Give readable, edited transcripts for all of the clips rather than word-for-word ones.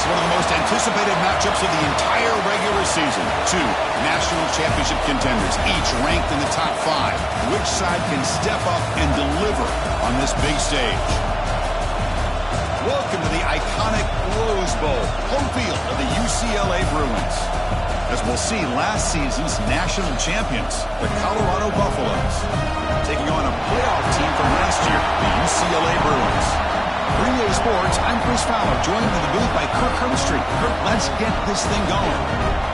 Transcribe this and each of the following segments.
Next, one of the most anticipated matchups of the entire regular season. Two national championship contenders, each ranked in the top 5. Which side can step up and deliver on this big stage? Welcome to the iconic Rose Bowl, home field of the UCLA Bruins. As we'll see, last season's national champions, the Colorado Buffaloes, taking on a playoff team from last year, the UCLA Bruins. For EA Sports, I'm Chris Fowler, joined in the booth by Kirk Herbstreit. Kirk, let's get this thing going.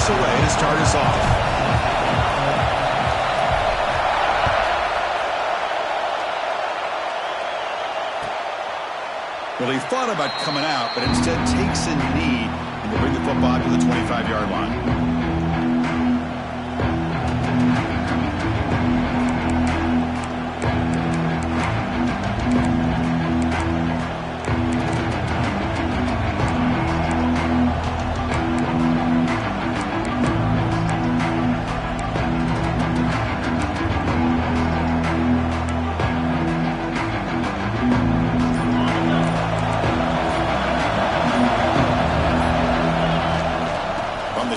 Away to start us off. Well, he thought about coming out, but instead takes a knee and will bring the football to the 25-yard line.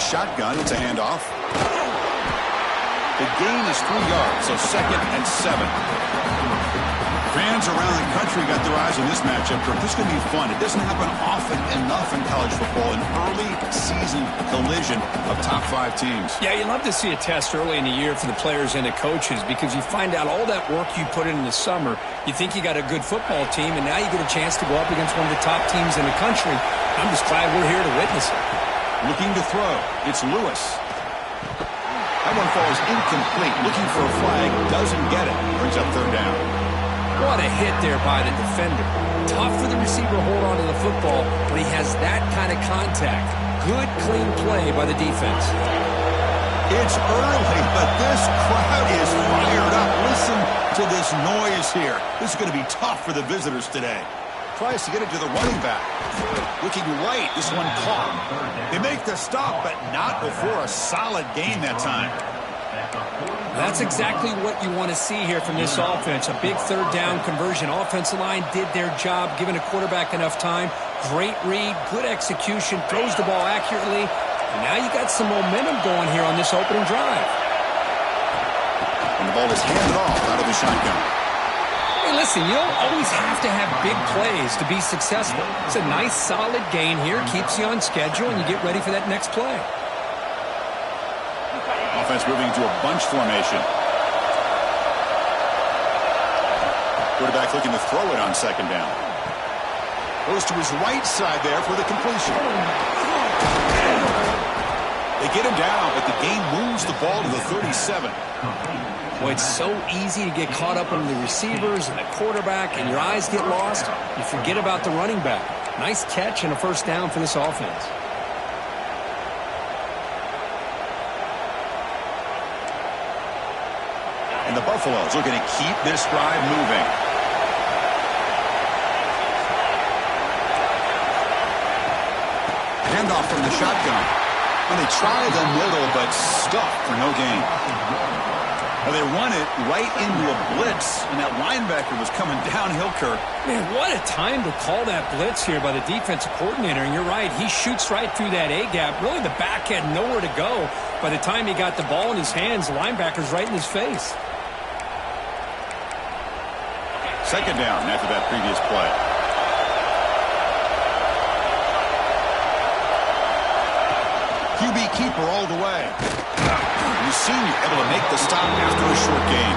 Shotgun, it's a handoff. The gain is 3 yards, so 2nd and 7. Fans around the country got their eyes on this matchup. This is going to be fun. It doesn't happen often enough in college football, an early season collision of top 5 teams. Yeah, you love to see a test early in the year for the players and the coaches because you find out all that work you put in the summer. You think you got a good football team, and now you get a chance to go up against one of the top teams in the country. I'm just glad we're here to witness it. Looking to throw. It's Lewis. That one falls incomplete. Looking for a flag. Doesn't get it. Brings up 3rd down. What a hit there by the defender. Tough for the receiver to hold on to the football when he has that kind of contact. Good, clean play by the defense. It's early, but this crowd is fired up. Listen to this noise here. This is going to be tough for the visitors today. Tries to get it to the running back. Looking right, this one caught. They make the stop, but not before a solid gain that time. That's exactly what you want to see here from this offense. A big 3rd down conversion. Offensive line did their job, giving a quarterback enough time. Great read, good execution, throws the ball accurately. And now you got some momentum going here on this opening drive. And the ball is handed off out of the shotgun. Hey, listen, you don't always have to have big plays to be successful. It's a nice, solid gain here. Keeps you on schedule, and you get ready for that next play. Offense moving into a bunch formation. Quarterback looking to throw it on 2nd down. Goes to his right side there for the completion. They get him down, but the gain moves the ball to the 37. Boy, it's so easy to get caught up on the receivers and the quarterback, and your eyes get lost. You forget about the running back. Nice catch and a 1st down for this offense. And the Buffaloes looking to keep this drive moving. Handoff from the shotgun. And they try the middle, but stuck for no gain. Well, they run it right into a blitz, and that linebacker was coming downhill, Kirk. Man, what a time to call that blitz here by the defensive coordinator. And you're right, he shoots right through that A-gap. Really, the back had nowhere to go. By the time he got the ball in his hands, the linebacker's right in his face. 2nd down after that previous play. QB keeper all the way. The senior able to make the stop after a short gain.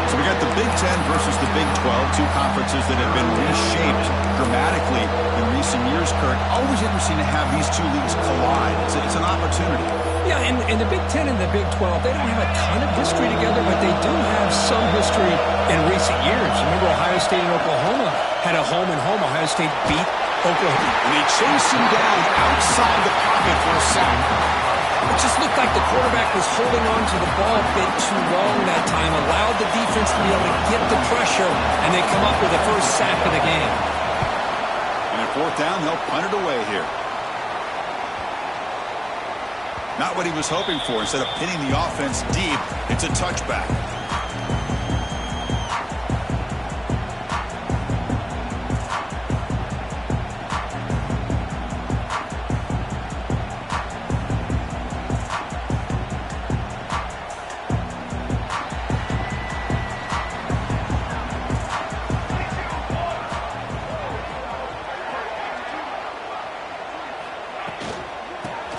So we got the Big Ten versus the Big 12, two conferences that have been reshaped dramatically in recent years, Kurt. Always interesting to have these two leagues collide. It's an opportunity. Yeah, and the Big Ten and the Big 12, they don't have a ton of history together, but they do have some history in recent years. Remember Ohio State and Oklahoma had a home and home. Ohio State beat Oklahoma. And they chase him down outside the pocket for a sack. It just looked like the quarterback was holding on to the ball a bit too long that time, allowed the defense to be able to get the pressure, and they come up with the first sack of the game. And at fourth down, they'll punt it away here. Not what he was hoping for. Instead of pinning the offense deep, it's a touchback.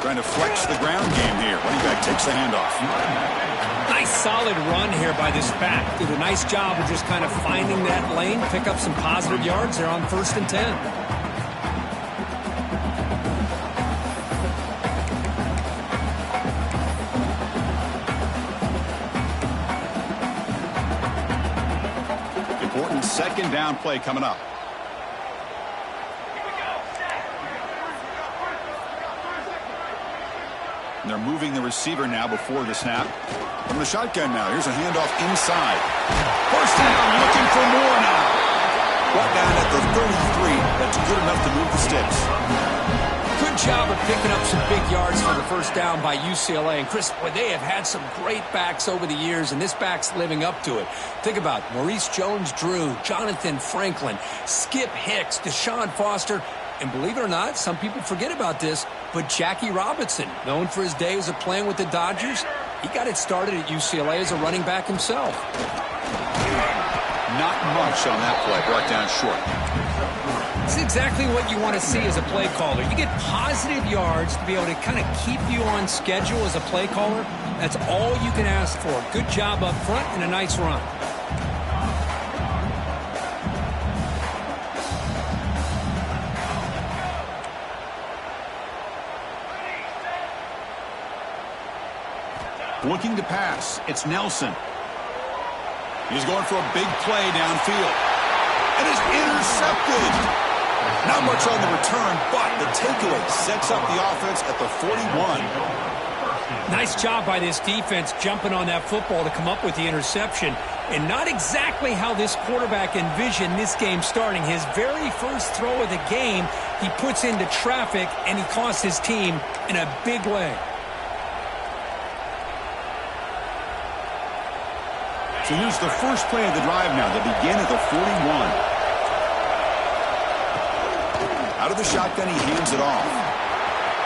Trying to flex the ground game here. Running back takes the handoff. Nice solid run here by this back. Did a nice job of just kind of finding that lane, pick up some positive yards there on 1st and 10. Important second down play coming up. And they're moving the receiver now before the snap. From the shotgun now. Here's a handoff inside. First down, looking for more now. Brought down at the 33. That's good enough to move the sticks. Good job of picking up some big yards for the first down by UCLA. And Chris, boy, they have had some great backs over the years, and this back's living up to it. Think about Maurice Jones-Drew, Jonathan Franklin, Skip Hicks, Deshaun Foster, and believe it or not, some people forget about this, but Jackie Robinson, known for his days of playing with the Dodgers, he got it started at UCLA as a running back himself. Not much on that play, brought down short. It's exactly what you want to see as a play caller. You get positive yards to be able to kind of keep you on schedule as a play caller. That's all you can ask for. Good job up front and a nice run. Looking to pass. It's Nelson. He's going for a big play downfield. It is intercepted. Not much on the return, but the takeaway sets up the offense at the 41. Nice job by this defense jumping on that football to come up with the interception. And not exactly how this quarterback envisioned this game starting. His very first throw of the game, he puts into traffic, and he costs his team in a big way. So here's the first play of the drive now. They begin at the 41. Out of the shotgun, he hands it off.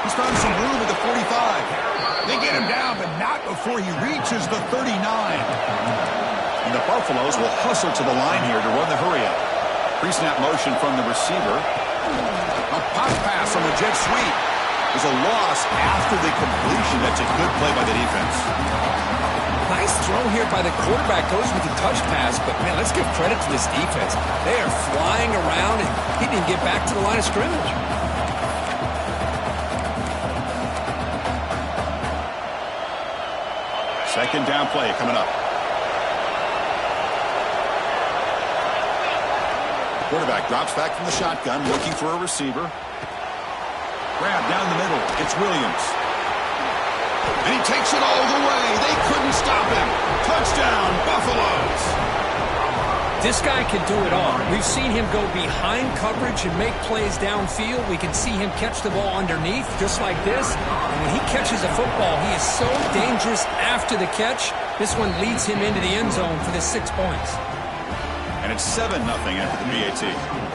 He's found some room at the 45. They get him down, but not before he reaches the 39. And the Buffaloes will hustle to the line here to run the hurry-up. Pre-snap motion from the receiver. A pop pass on the jet sweep. There's a loss after the completion. That's a good play by the defense. Nice throw here by the quarterback. Goes with the touch pass, but man, let's give credit to this defense. They are flying around, and he didn't get back to the line of scrimmage. Second down play coming up. Quarterback drops back from the shotgun, looking for a receiver. Grab down the middle. It's Williams. And he takes it all the way. They couldn't stop him. Touchdown, Buffaloes. This guy can do it all. We've seen him go behind coverage and make plays downfield. We can see him catch the ball underneath, just like this. And when he catches a football, he is so dangerous after the catch. This one leads him into the end zone for the 6 points. And it's 7-0 after the BAT.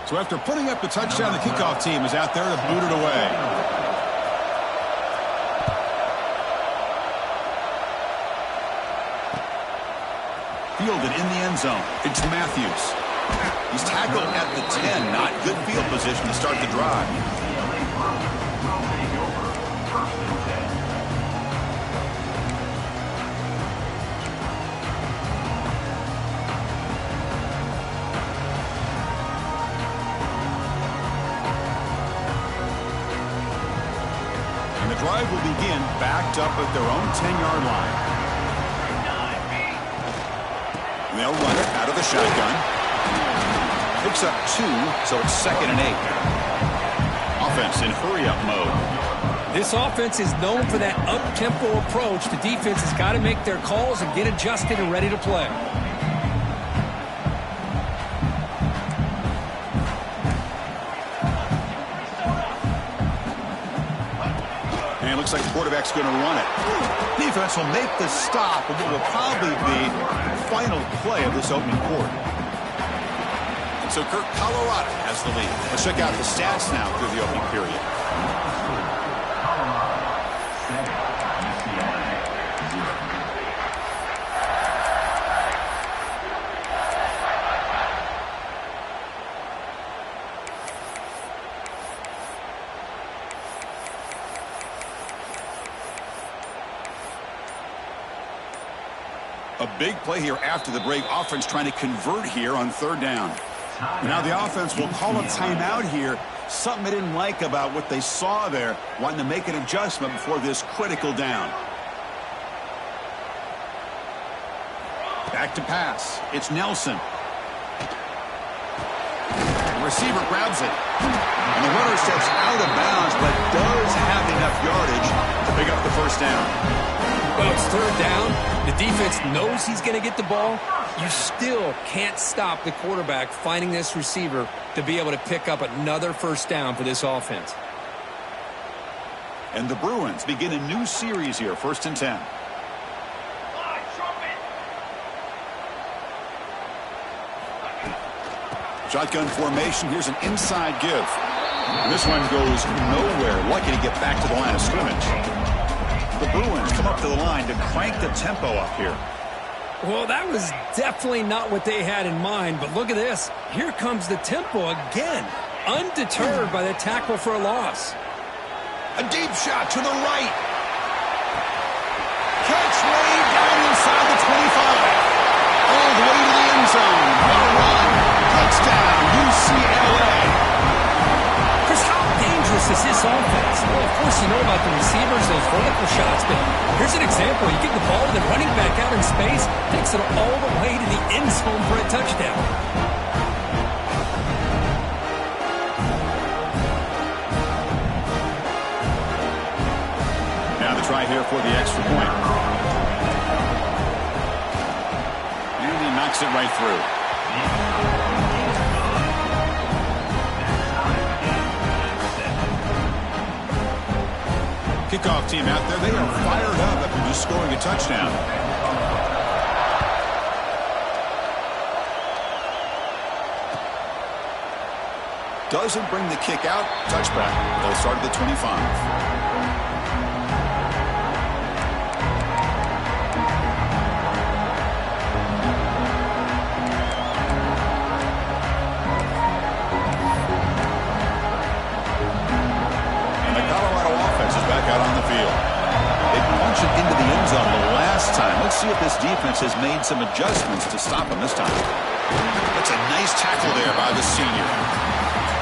So after putting up the touchdown, the kickoff team is out there to boot it away. Fielded in the end zone. It's Matthews. He's tackled at the 10. Not good field position to start the drive. drive will begin backed up at their own 10-yard line. They'll run it out of the shotgun. Picks up 2, so it's 2nd and 8. Offense in hurry-up mode. This offense is known for that up-tempo approach. The defense has got to make their calls and get adjusted and ready to play. And it looks like the quarterback's going to run it. Defense will make the stop, and what will probably be the final play of this opening quarter. So Colorado has the lead. Let's check out the stats now through the opening period. A big play here after the break. Offense trying to convert here on 3rd down. Now the offense will call a timeout here. Something they didn't like about what they saw there. Wanting to make an adjustment before this critical down. Back to pass. It's Nelson. The receiver grabs it. And the runner steps out of bounds, but does have enough yardage to pick up the first down. Well, it's 3rd down. The defense knows he's going to get the ball. You still can't stop the quarterback finding this receiver to be able to pick up another first down for this offense. And the Bruins begin a new series here, 1st and 10. Shotgun formation. Here's an inside give. And this one goes nowhere. Lucky to get back to the line of scrimmage. The Bruins come up to the line to crank the tempo up here. Well, that was definitely not what they had in mind, but look at this. Here comes the tempo again, undeterred by the tackle for a loss. A deep shot to the right. Catch way down inside the 25. All the way to the end zone. What a run. Touchdown, UCLA. Chris, how dangerous is this offense? Well, of course, you know about the receivers, those vertical shots, but here's an example. You get the ball to the running back out in space, takes it all the way to the end zone for a touchdown. Now the try here for the extra point. And he knocks it right through. Kickoff team out there, they are fired up after just scoring a touchdown. Doesn't bring the kick out. Touchback. They'll start at the 25. Out on the field. They punch it into the end zone the last time. Let's see if this defense has made some adjustments to stop him this time. That's a nice tackle there by the senior.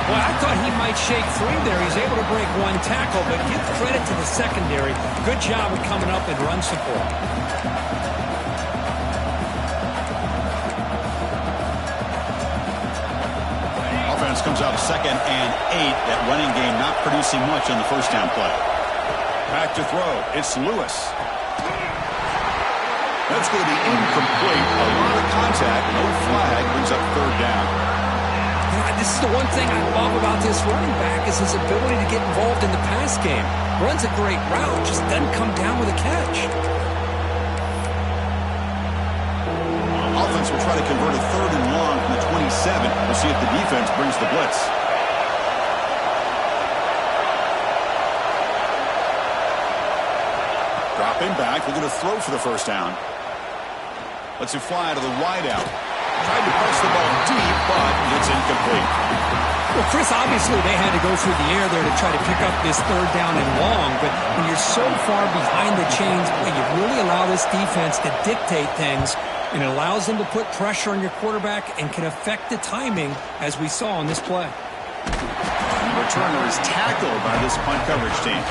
Well, I thought he might shake free there. He's able to break one tackle, but give credit to the secondary. Good job of coming up and run support. Offense comes out 2nd and 8. That running game not producing much on the first down play. Back to throw. It's Lewis. That's going to be incomplete. A lot of contact. No flag. Brings up 3rd down. This is the one thing I love about this running back is his ability to get involved in the pass game. Runs a great route, just doesn't come down with a catch. Offense will try to convert a 3rd and long from the 27. We'll see if the defense brings the blitz. Dropping back, we're going to throw for the first down. Lets him fly to the wide out. Tried to press the ball deep, but it's incomplete. Well, Chris, obviously they had to go through the air there to try to pick up this 3rd down and long, but when you're so far behind the chains, boy, you really allow this defense to dictate things, and it allows them to put pressure on your quarterback and can affect the timing, as we saw on this play. The returner is tackled by this punt coverage team.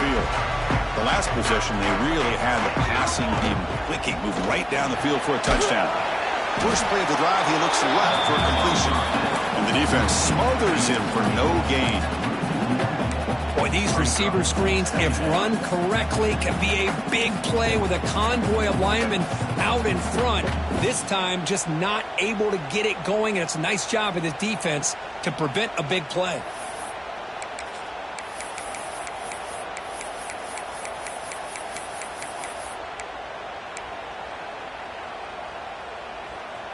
field. The last possession, they really had the passing game clicking, moved right down the field for a touchdown. First play of the drive, he looks left for a completion. And the defense smothers him for no gain. Boy, these receiver screens, if run correctly, can be a big play with a convoy of linemen out in front. This time, just not able to get it going, and it's a nice job of the defense to prevent a big play.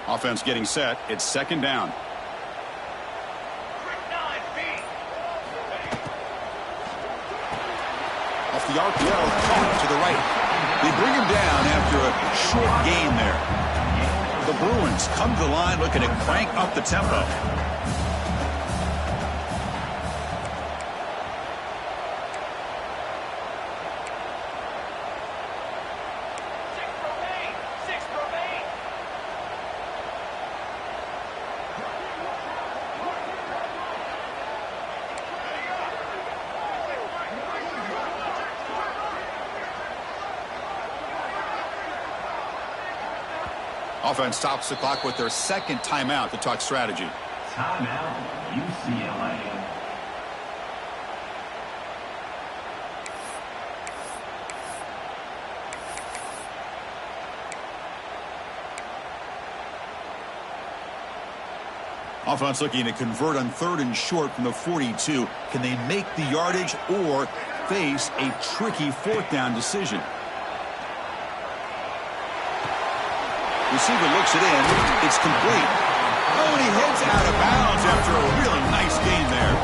Offense getting set. It's second down. Off the RPO, caught to the right. They bring him down after a short gain there. The Bruins come to the line looking to crank up the tempo. Offense stops the clock with their second timeout to talk strategy. Timeout, UCLA. Offense looking to convert on 3rd and short from the 42. Can they make the yardage or face a tricky 4th down decision? Receiver looks it in. It's complete. Oh, and he heads out of bounds after a really nice gain there.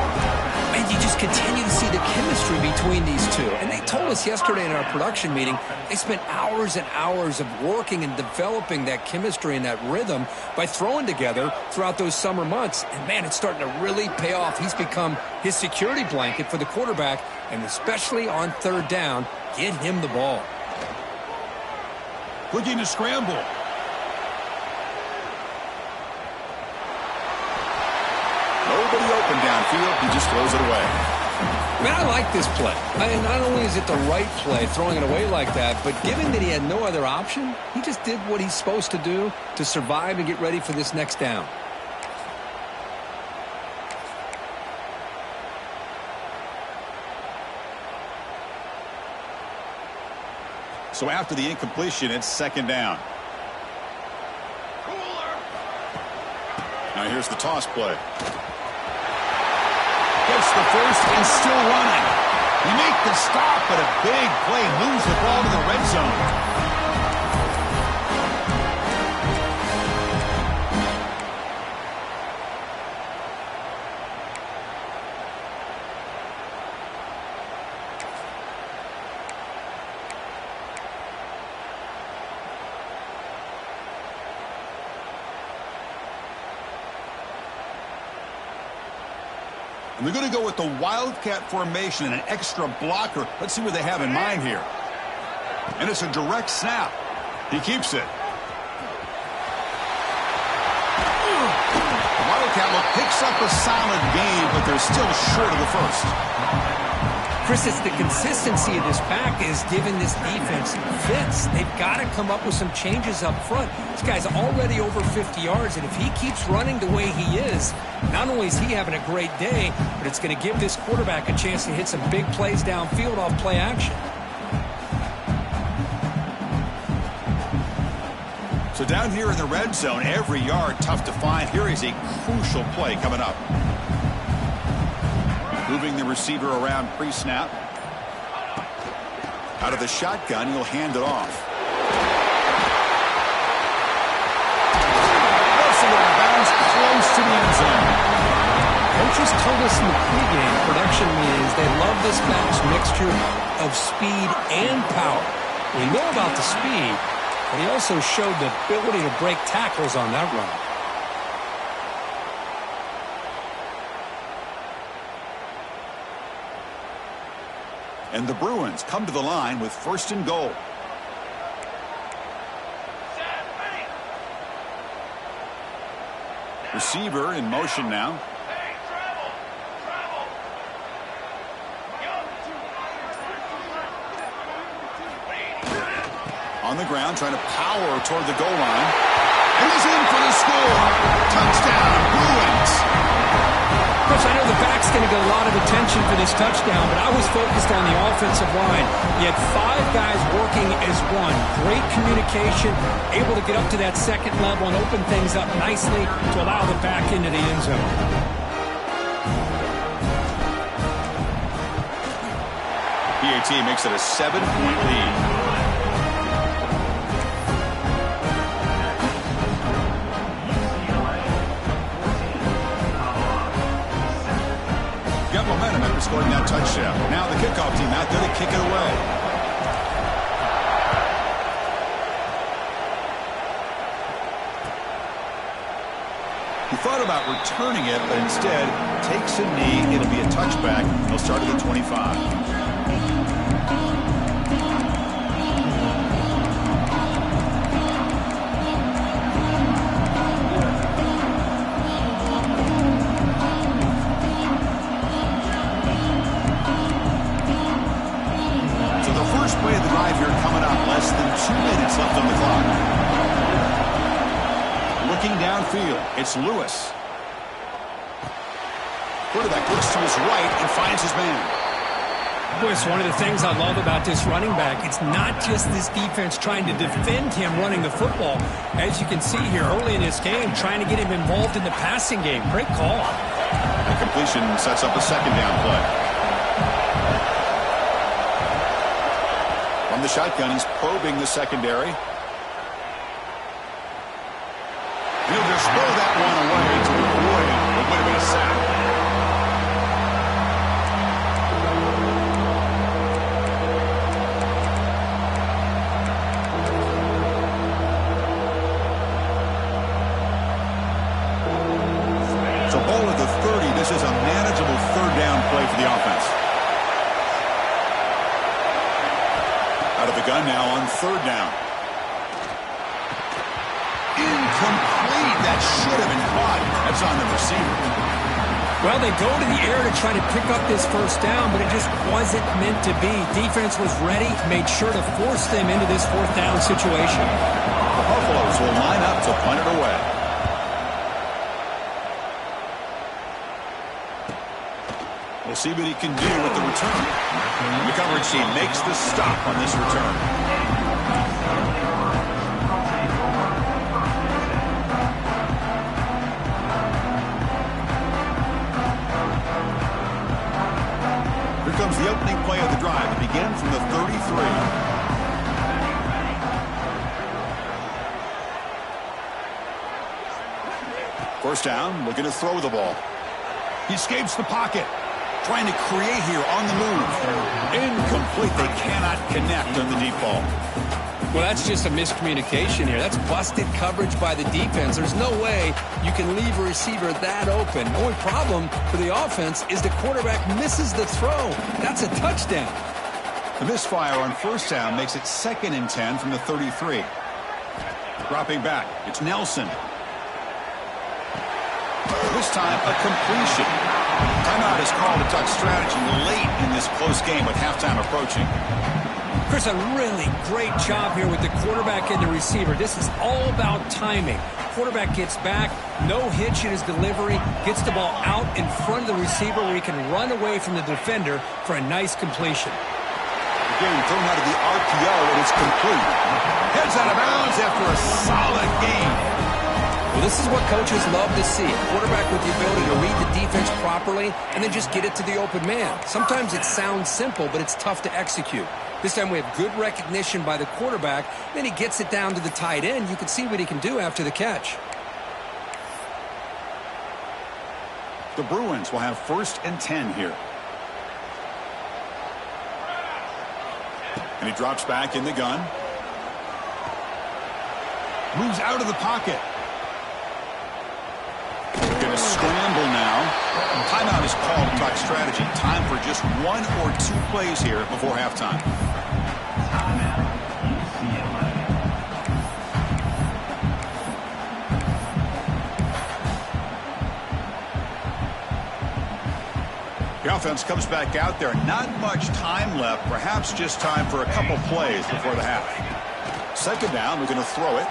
And you just continue to see the chemistry between these two. And they told us yesterday in our production meeting, they spent hours and hours of working and developing that chemistry and that rhythm by throwing together throughout those summer months. And, man, it's starting to really pay off. He's become his security blanket for the quarterback, and especially on 3rd down, get him the ball. Looking to scramble. Nobody open downfield. He just throws it away. Man, I like this play. Not only is it the right play, throwing it away like that, but given that he had no other option, he just did what he's supposed to do to survive and get ready for this next down. So after the incompletion, it's second down. Now here's the toss play. Gets the first and still running. He makes the stop, but a big play moves the ball to the red zone. And they're going to go with the Wildcat formation and an extra blocker. Let's see what they have in mind here. And it's a direct snap. He keeps it. Wildcat picks up a solid gain, but they're still short of the first. Chris, it's the consistency of this pack is giving this defense fits. They've got to come up with some changes up front. This guy's already over 50 yards, and if he keeps running the way he is, not only is he having a great day, but it's going to give this quarterback a chance to hit some big plays downfield off play action. So down here in the red zone, every yard tough to find. Here is a crucial play coming up. Moving the receiver around pre-snap. Out of the shotgun, he'll hand it off. Wilson out of bounds, close to the end zone. Coaches told us in the pregame production meetings they love this back's mixture of speed and power. We know about the speed, but he also showed the ability to break tackles on that run. And the Bruins come to the line with 1st and goal. Receiver in motion now. On the ground, trying to power toward the goal line. And he's in for the score. Touchdown, Bruins. Chris, I know the back's going to get a lot of attention for this touchdown, but I was focused on the offensive line. You had 5 guys working as one. Great communication, able to get up to that second level and open things up nicely to allow the back into the end zone. PAT makes it a 7-point lead. Got momentum after scoring that touchdown. Now the kickoff team out there to kick it away. He thought about returning it, but instead takes a knee. It'll be a touchback. He'll start at the 25. Play of the drive here coming up. Less than 2 minutes left on the clock. Looking downfield, it's Lewis. Quarterback looks to his right and finds his man. Boy, it's one of the things I love about this running back. It's not just this defense trying to defend him running the football. As you can see here early in this game, trying to get him involved in the passing game. Great call. The completion sets up a second down play. From the shotgun, he's probing the secondary. He'll just throw that one away to avoid what would have been a sack. So ball at the 30. This is a manageable third down play for the offense. Out of the gun now on third down. Incomplete. That should have been caught. That's on the receiver. Well, they go to the air to try to pick up this first down, but it just wasn't meant to be. Defense was ready, made sure to force them into this fourth down situation. The Buffaloes will line up to punt it away. We'll see what he can do with the return. The coverage team makes the stop on this return. Here comes the opening play of the drive. It began from the 33. First down, looking to throw the ball. He escapes the pocket. Trying to create here on the move. Incomplete. They cannot connect on the deep ball. Well, that's just a miscommunication here. That's busted coverage by the defense. There's no way you can leave a receiver that open. The only problem for the offense is the quarterback misses the throw. That's a touchdown. The misfire on first down makes it 2nd and 10 from the 33. Dropping back. It's Nelson. This time, a completion. Timeout is called to talk strategy late in this close game with halftime approaching. Chris, a really great job here with the quarterback and the receiver. This is all about timing. Quarterback gets back, no hitch in his delivery, gets the ball out in front of the receiver where he can run away from the defender for a nice completion. Again, thrown out of the RPO, and it's complete. Heads out of bounds after a solid game. Well, this is what coaches love to see. A quarterback with the ability to read the defense properly and then just get it to the open man. Sometimes it sounds simple, but it's tough to execute. This time we have good recognition by the quarterback. Then he gets it down to the tight end. You can see what he can do after the catch. The Bruins will have 1st and 10 here. And he drops back in the gun. Moves out of the pocket. Going to scramble now. Timeout is called to talk strategy. Time for just 1 or 2 plays here before halftime. The offense comes back out there. Not much time left. Perhaps just time for a couple plays before the half. Second down, we're going to throw it.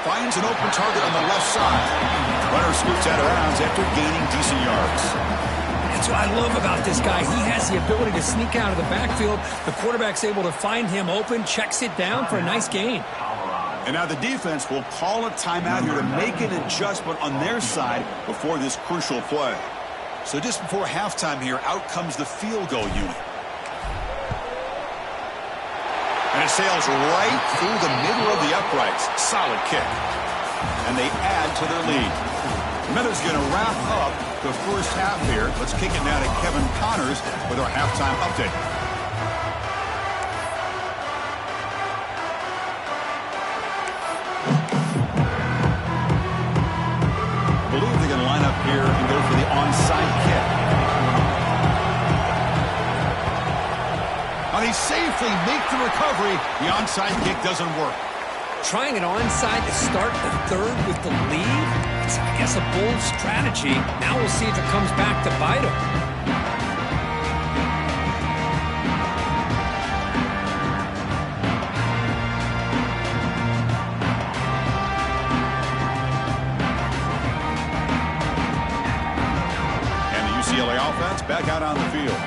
Finds an open target on the left side. Runner scoots out of bounds after gaining decent yards. That's what I love about this guy. He has the ability to sneak out of the backfield. The quarterback's able to find him open, checks it down for a nice gain. And now the defense will call a timeout here to make an adjustment on their side before this crucial play. So just before halftime here, out comes the field goal unit. And it sails right through the middle of the uprights. Solid kick. And they add to their lead. Miller's going to wrap up the first half here. Let's kick it now to Kevin Connors with our halftime update. I believe they're going to line up here and go for the onside kick. Now they safely make the recovery. The onside kick doesn't work. Trying an onside to start the third with the lead? It's, I guess, a bold strategy. Now we'll see if it comes back to bite him. And the UCLA offense back out on the field.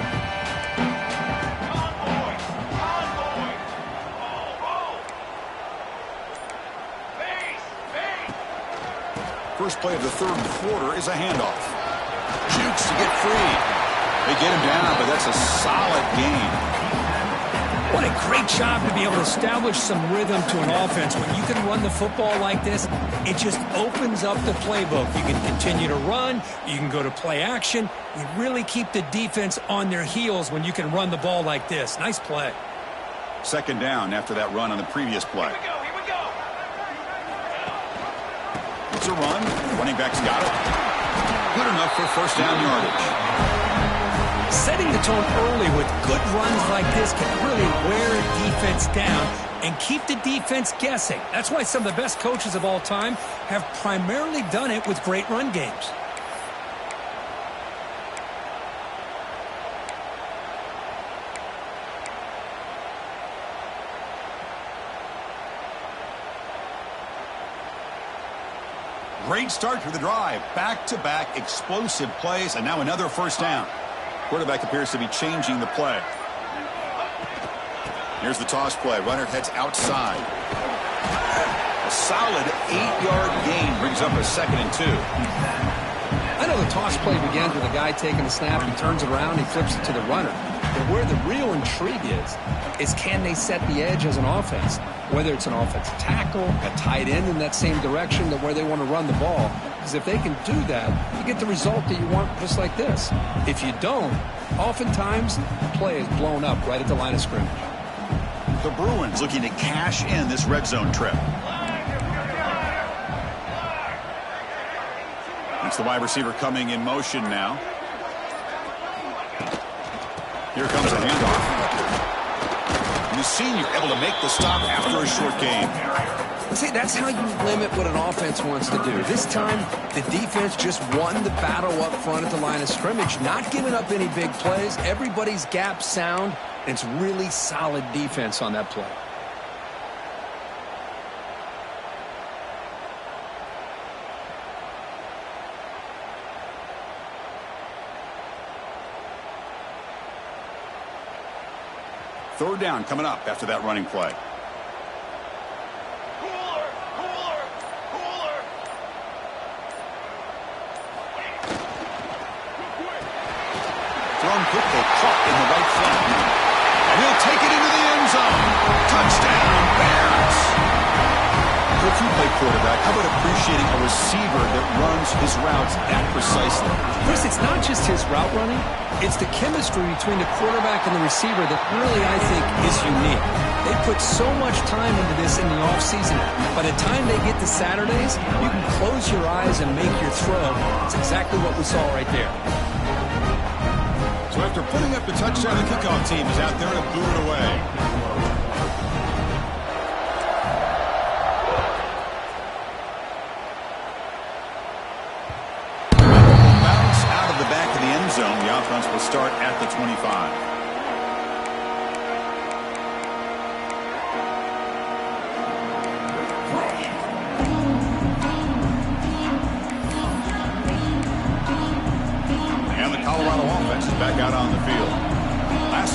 First play of the third quarter is a handoff. Jukes to get free. They get him down, but that's a solid gain. What a great job to be able to establish some rhythm to an offense. When you can run the football like this, it just opens up the playbook. You can continue to run. You can go to play action. You really keep the defense on their heels when you can run the ball like this. Nice play. Second down after that run on the previous play. It's a run. Running back's got it. Good enough for first down yardage. Setting the tone early with good runs like this can really wear a defense down and keep the defense guessing. That's why some of the best coaches of all time have primarily done it with great run games. Great start to the drive. Back-to-back explosive plays, and now another first down. Quarterback appears to be changing the play. Here's the toss play. Runner heads outside. A solid 8-yard gain brings up a 2nd and 2. I know the toss play begins with a guy taking the snap. He turns it around. He flips it to the runner. But where the real intrigue is can they set the edge as an offense? Whether it's an offensive tackle, a tight end in that same direction that where they want to run the ball. Because if they can do that, you get the result that you want just like this. If you don't, oftentimes the play is blown up right at the line of scrimmage. The Bruins looking to cash in this red zone trip. It's the wide receiver coming in motion now. Here comes a handoff. And the senior able to make the stop after a short gain. See, that's how you limit what an offense wants to do. This time, the defense just won the battle up front at the line of scrimmage, not giving up any big plays. Everybody's gap sound, and it's really solid defense on that play. Third down coming up after that running play. Thrown quickly, caught in the right flank. And he'll take it into the end zone. Touchdown, Bears. If you play quarterback, how about appreciating a receiver that runs his routes that precisely? Chris, it's not just his route running. It's the chemistry between the quarterback and the receiver that really, I think, is unique. They put so much time into this in the offseason. By the time they get to Saturdays, you can close your eyes and make your throw. It's exactly what we saw right there. So after putting up the touchdown, the kickoff team is out there to boot it away. Bounce out of the back of the end zone. The offense will start at the 25.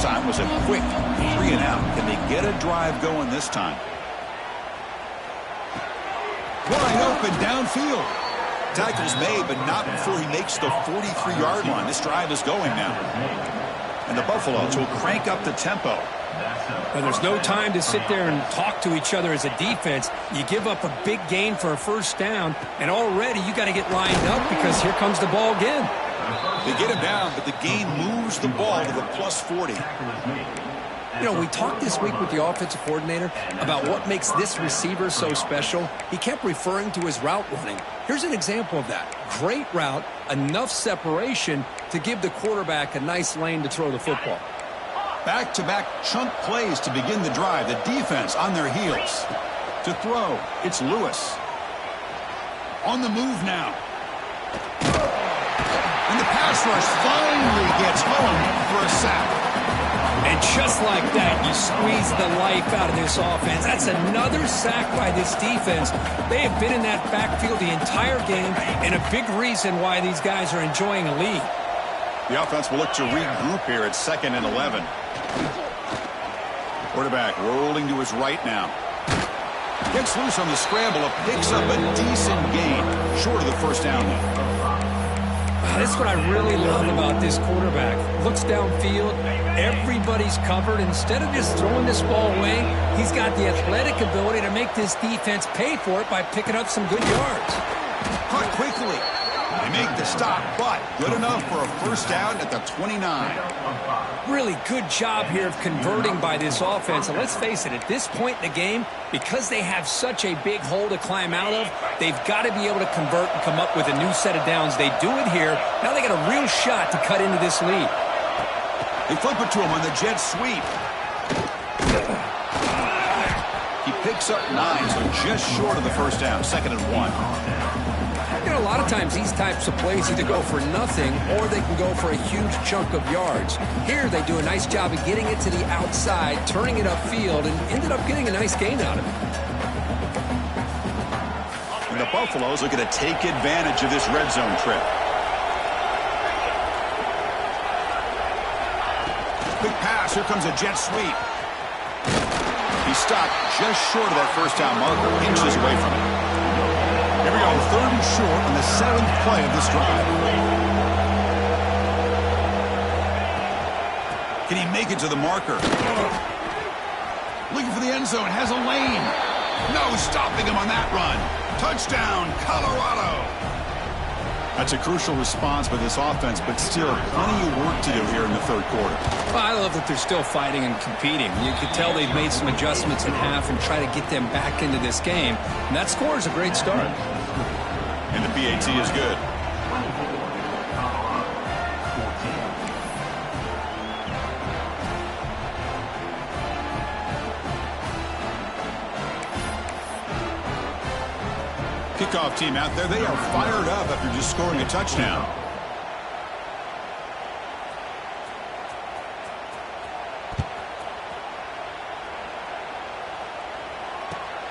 time was a quick 3-and-out. Can they get a drive going this time? Wide open downfield. Tackle's made, but not before he makes the 43-yard line. This drive is going now. And the Buffaloes will crank up the tempo. Well, there's no time to sit there and talk to each other as a defense. You give up a big gain for a first down, and already you got to get lined up because here comes the ball again. They get him down, but the gain moves the ball to the plus 40. You know, we talked this week with the offensive coordinator about what makes this receiver so special. He kept referring to his route running. Here's an example of that. Great route, enough separation to give the quarterback a nice lane to throw the football. Back-to-back chunk plays to begin the drive. The defense on their heels. To throw, it's Lewis. On the move now. And the pass rush finally gets home for a sack. And just like that, you squeeze the life out of this offense. That's another sack by this defense. They have been in that backfield the entire game, and a big reason why these guys are enjoying a lead. The offense will look to regroup here at 2nd and 11. Quarterback rolling to his right now. Gets loose on the scramble, picks up a decent gain. Short of the first down though. That's what I really love about this quarterback. Looks downfield, everybody's covered. Instead of just throwing this ball away, he's got the athletic ability to make this defense pay for it by picking up some good yards. Caught quickly. They make the stop, but good enough for a first down at the 29. Really good job here of converting by this offense. And let's face it, at this point in the game, because they have such a big hole to climb out of, they've got to be able to convert and come up with a new set of downs. They do it here. Now they got a real shot to cut into this lead. They flip it to him on the jet sweep. He picks up 9, so just short of the first down, 2nd and 1. You know, a lot of times these types of plays either go for nothing or they can go for a huge chunk of yards. Here they do a nice job of getting it to the outside, turning it upfield, and ended up getting a nice gain out of it. And the Buffaloes are going to take advantage of this red zone trip. Quick pass, here comes a jet sweep. He stopped just short of that first down marker, inches away from it. Here we go, 3rd and short on the 7th play of this drive. Can he make it to the marker? Looking for the end zone, has a lane. No stopping him on that run. Touchdown, Colorado. That's a crucial response by this offense, but still plenty of work to do here in the 3rd quarter. Well, I love that they're still fighting and competing. You can tell they've made some adjustments in half and try to get them back into this game. And that score is a great start. And the PAT is good. Kickoff team out there, they are fired up after just scoring a touchdown.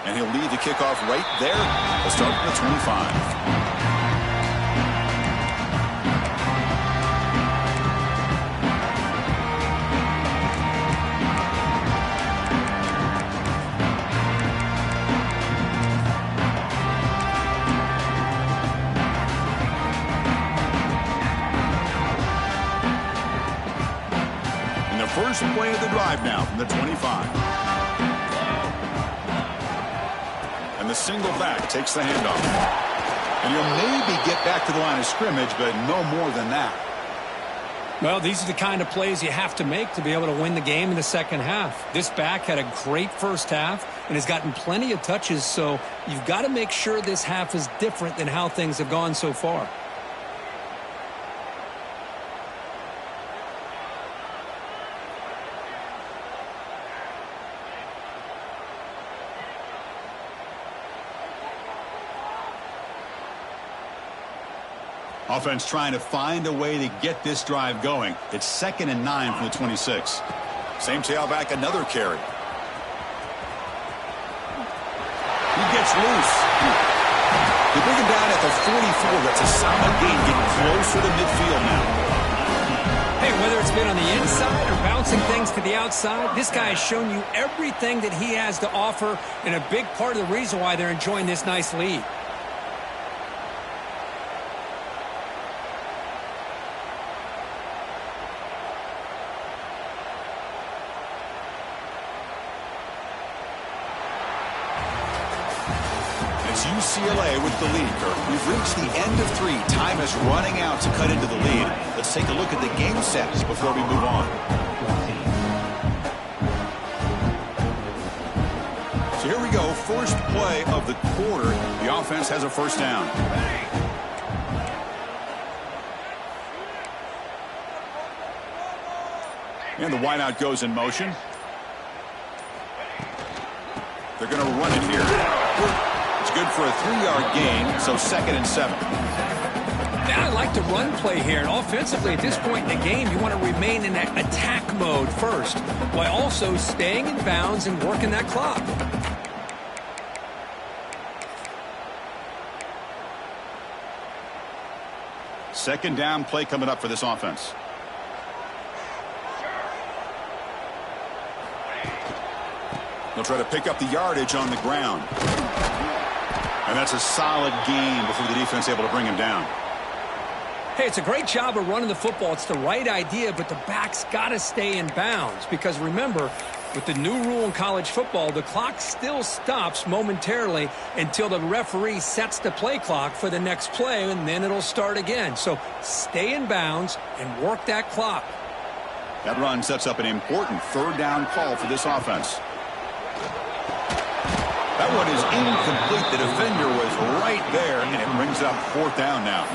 And he'll lead the kickoff right there. We'll start at the 25. First play of the drive now from the 25. And the single back takes the handoff. And he'll maybe get back to the line of scrimmage, but no more than that. Well, these are the kind of plays you have to make to be able to win the game in the second half. This back had a great first half and has gotten plenty of touches, so you've got to make sure this half is different than how things have gone so far. Offense trying to find a way to get this drive going. It's 2nd and 9 from the 26. Same tailback, another carry. He gets loose. They bring him down at the 44. That's a solid gain, getting closer to midfield now. Hey, whether it's been on the inside or bouncing things to the outside, this guy has shown you everything that he has to offer, and a big part of the reason why they're enjoying this nice lead. It's UCLA with the lead, Kirk. We've reached the end of 3. Time is running out to cut into the lead. Let's take a look at the game stats before we move on. So here we go. First play of the quarter. The offense has a first down. And the wideout goes in motion. They're going to run it here. It's good for a 3-yard gain, so 2nd and 7. Now I like the run play here, and offensively at this point in the game, you want to remain in that attack mode first, while also staying in bounds and working that clock. Second down play coming up for this offense. They'll try to pick up the yardage on the ground. And that's a solid gain before the defense able to bring him down. Hey, it's a great job of running the football. It's the right idea, but the back's got to stay in bounds. Because remember, with the new rule in college football, the clock still stops momentarily until the referee sets the play clock for the next play, and then it'll start again. So stay in bounds and work that clock. That run sets up an important 3rd down call for this offense. That one is incomplete. The defender was right there, and it brings up 4th down now.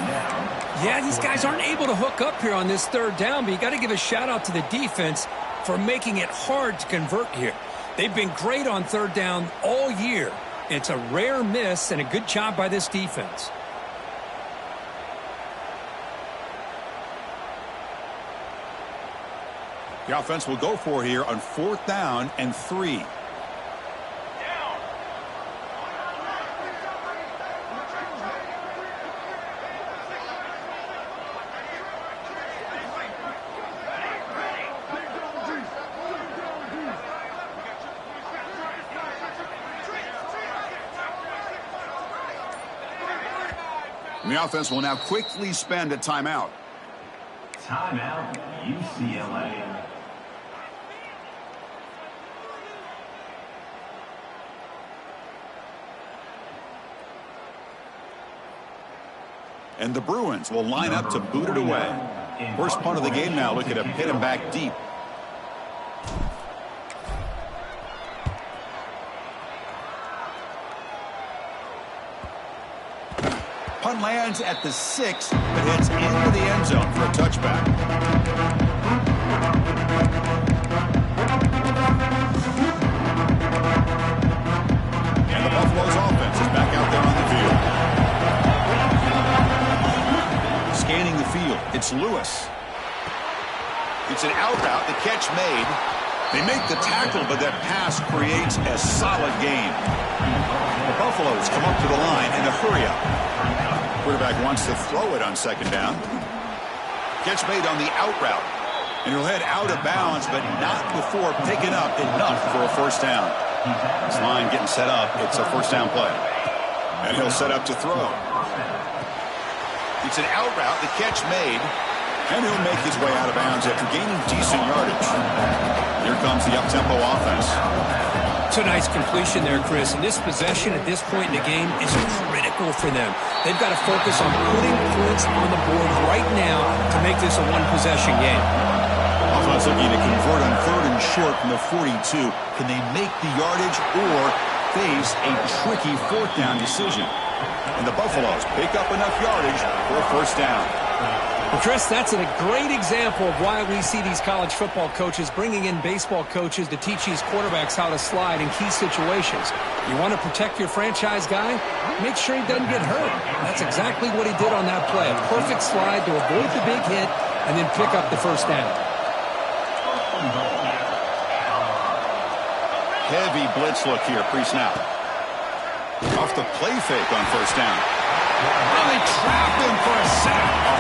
Yeah, these guys aren't able to hook up here on this 3rd down, but you got to give a shout-out to the defense for making it hard to convert here. They've been great on 3rd down all year. It's a rare miss and a good job by this defense. The offense will go for here on 4th down and 3. And the offense will now quickly spend a timeout. Timeout, UCLA. And the Bruins will line up to boot it away. First punt of the game now. Look at him hit him back deep. Punt lands at the 6, but heads into the end zone for a touchback. And the Buffalo's offense is back out there on the field. Scanning the field, it's Lewis. It's an out route, the catch made. They make the tackle, but that pass creates a solid gain. The Buffaloes come up to the line in a hurry-up. Quarterback wants to throw it on 2nd down. Catch made on the out route. And he'll head out of bounds, but not before picking up enough for a 1st down. This line getting set up. It's a 1st down play. And he'll set up to throw. It's an out route. The catch made. And he'll make his way out of bounds after gaining decent yardage. Here comes the up-tempo offense. It's a nice completion there, Chris. And this possession at this point in the game is critical for them. They've got to focus on putting points on the board right now to make this a one-possession game. Offense looking to convert on 3rd and short from the 42. Can they make the yardage or face a tricky 4th down decision? And the Buffaloes pick up enough yardage for a 1st down. Well, Chris, that's a great example of why we see these college football coaches bringing in baseball coaches to teach these quarterbacks how to slide in key situations. You want to protect your franchise guy? Make sure he doesn't get hurt. That's exactly what he did on that play. A perfect slide to avoid the big hit and then pick up the 1st down. Heavy blitz look here, pre-snap. Off the play fake on 1st down. And they trap him for a sack.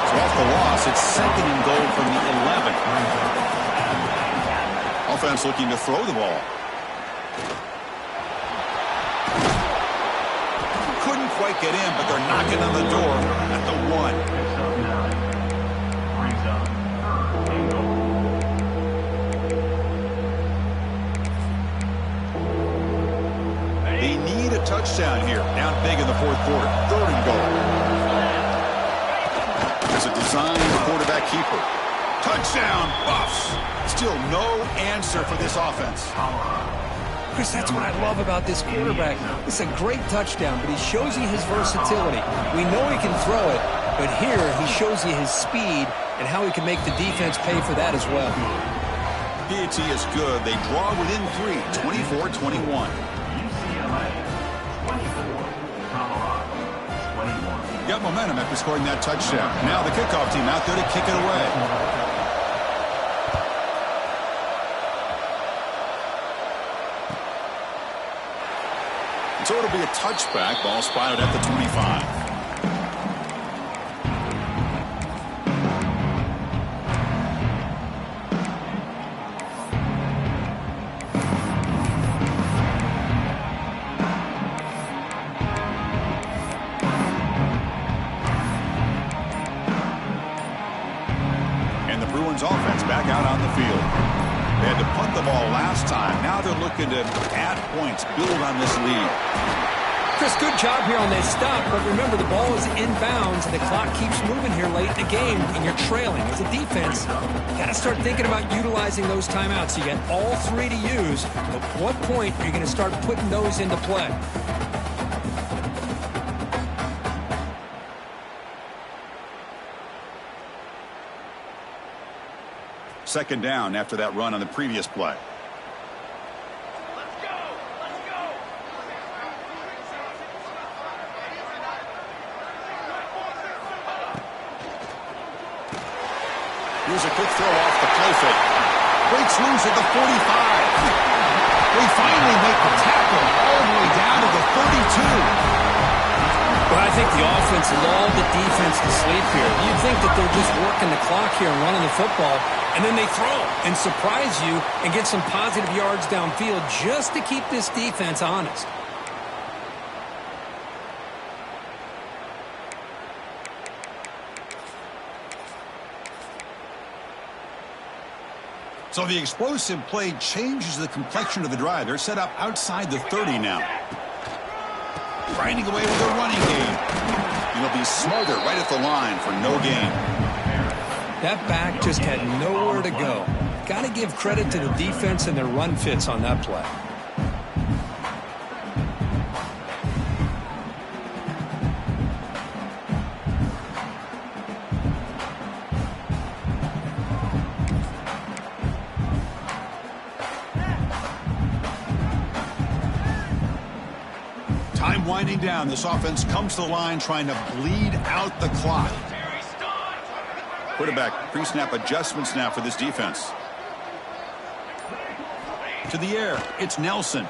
So off the loss, it's 2nd and goal from the 11. Offense looking to throw the ball. Couldn't quite get in, but they're knocking on the door at the 1. Brings up 3rd and goal. They need a touchdown here. Down big in the 4th quarter. 3rd and goal. There's a designed quarterback keeper. Touchdown, Buffs. Still no answer for this offense. Chris, that's what I love about this quarterback. It's a great touchdown, but he shows you his versatility. We know he can throw it, but here he shows you his speed and how he can make the defense pay for that as well. PAT is good. They draw within 3, 24-21. UCLA 24, Colorado 21. Got momentum after scoring that touchdown. Now the kickoff team out there to kick it away. So it'll be a touchback. Ball spotted at the 25. And the Bruins offense back out on the field. They had to punt the ball last time. Now they're looking to add points, build on this lead. Chris, good job here on this stop, but remember the ball is inbounds and the clock keeps moving here late in the game and you're trailing. As a defense, got to start thinking about utilizing those timeouts. You got all 3 to use, but at what point are you going to start putting those into play? Second down after that run on the previous play. Here's a quick throw off the play fake. Breaks loose at the 45. They finally make the tackle all the way down to the 32. Well, I think the offense lulled the defense to sleep here. You'd think that they're just working the clock here and running the football, and then they throw and surprise you and get some positive yards downfield just to keep this defense honest. So the explosive play changes the complexion of the drive. They're set up outside the 30 now. Grinding away with a running game. It'll be Smolder right at the line for no gain. That back just had nowhere to go. Got to give credit to the defense and their run fits on that play. Time winding down. This offense comes to the line trying to bleed out the clock. Quarterback pre-snap adjustments now for this defense. To the air. It's Nelson.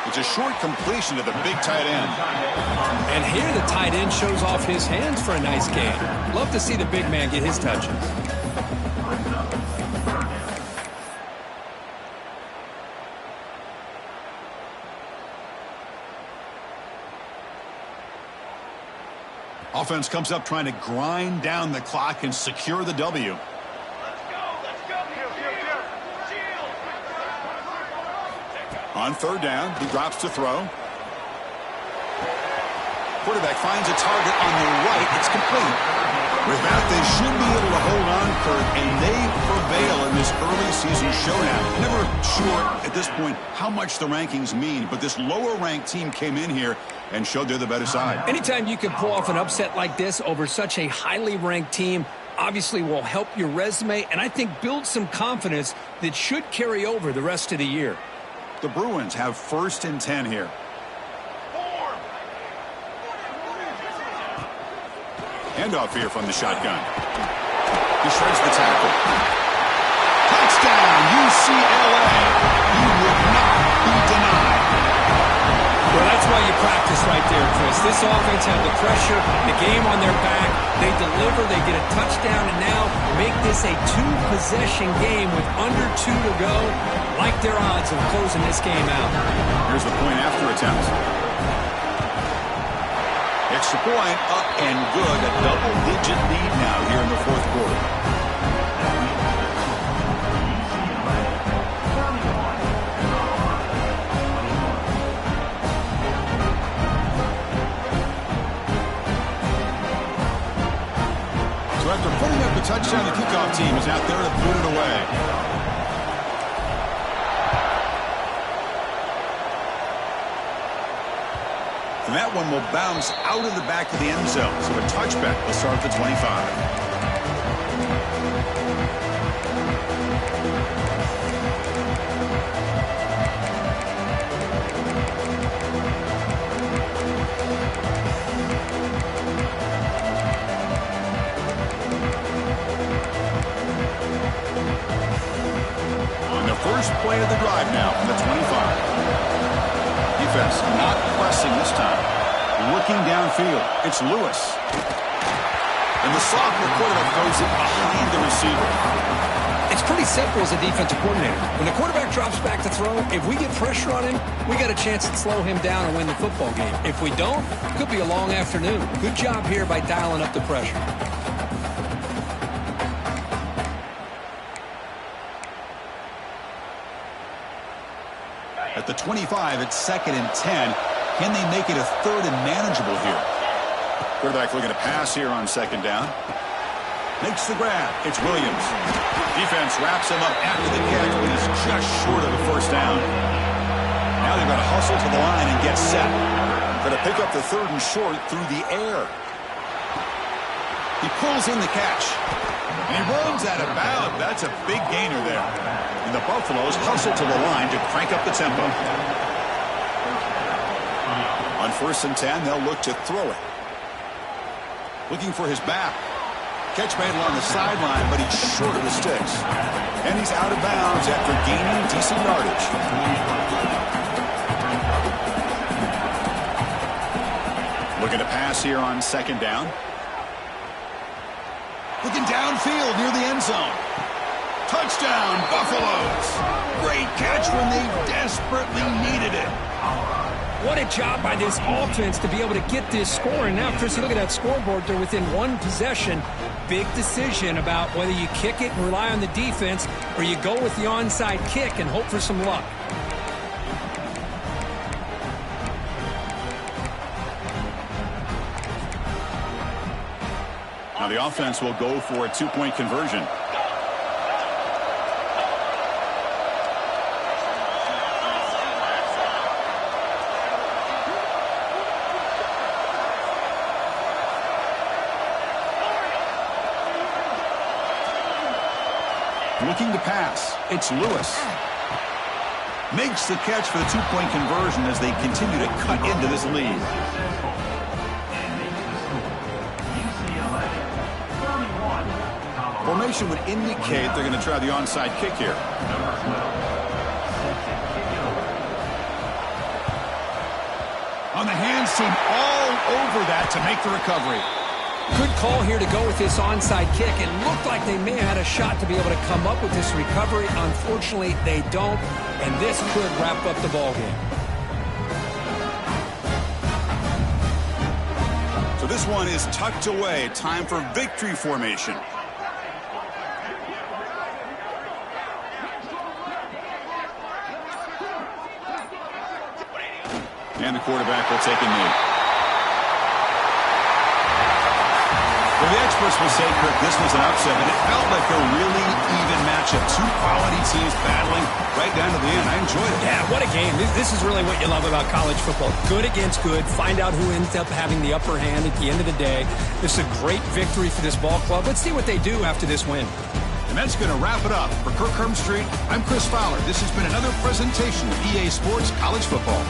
It's a short completion to the big tight end. And here the tight end shows off his hands for a nice gain. Love to see the big man get his touches. Offense comes up trying to grind down the clock and secure the W. On third down, he drops to throw. Quarterback finds a target on the right. It's complete. With that, they should be able to hold on, Kurt, and they prevail in this early season showdown. Never sure at this point how much the rankings mean, but this lower-ranked team came in here and showed they're the better side. Anytime you can pull off an upset like this over such a highly ranked team, obviously will help your resume, and I think build some confidence that should carry over the rest of the year. The Bruins have 1st and 10 here. Handoff here from the shotgun. He shreds the tackle. Touchdown, UCLA. He would not be denied. Well, that's why you practice, right there, Chris. This offense had the pressure, the game on their back. They deliver, they get a touchdown, and now make this a two-possession game with under 2 to go. Like their odds of closing this game out. Here's the point after attempt. Extra point, up and good. A double-digit lead now here in the fourth quarter. So after putting up the touchdown, the kickoff team is out there to boot it away. And that one will bounce out of the back of the end zone. So a touchback will start at the 25. On the first play of the drive now from the 25. Defense not pressing this time. Looking downfield. It's Lewis. And the sophomore quarterback throws it behind the receiver. It's pretty simple as a defensive coordinator. When the quarterback drops back to throw, if we get pressure on him, we got a chance to slow him down and win the football game. If we don't, it could be a long afternoon. Good job here by dialing up the pressure. At the 25, it's 2nd and 10. Can they make it a 3rd and manageable here? Quarterback looking to pass here on 2nd down. Makes the grab. It's Williams. Defense wraps him up after the catch, but he's just short of the 1st down. Now they've got to hustle to the line and get set. Going to pick up the 3rd and short through the air. He pulls in the catch. And he runs out of bounds. That's a big gainer there. And the Buffaloes hustle to the line to crank up the tempo. On 1st and 10, they'll look to throw it. Looking for his back. Catch made along the sideline, but he's short of the sticks. And he's out of bounds after gaining decent yardage. Looking to pass here on 2nd down. Looking downfield near the end zone. Touchdown, Buffaloes. Great catch when they desperately needed it. What a job by this offense to be able to get this score. And now, Chris, you look at that scoreboard. They're within 1 possession. Big decision about whether you kick it and rely on the defense or you go with the onside kick and hope for some luck. Now the offense will go for a 2-point conversion. Looking to pass. It's Lewis. Makes the catch for the 2-point conversion as they continue to cut into this lead. Formation would indicate they're going to try the onside kick here. On the hands team all over that to make the recovery. Good call here to go with this onside kick. It looked like they may have had a shot to be able to come up with this recovery. Unfortunately, they don't, and this could wrap up the ball game. So this one is tucked away. Time for victory formation. And the quarterback will take a knee. Well, the experts will say, Kirk, this was an upset, and it felt like a really even matchup. 2 quality teams battling right down to the end. I enjoyed it. Yeah, what a game. This is really what you love about college football. Good against good. Find out who ends up having the upper hand at the end of the day. This is a great victory for this ball club. Let's see what they do after this win. And that's going to wrap it up. For Kirk Herbstreit, I'm Chris Fowler. This has been another presentation of EA Sports College Football.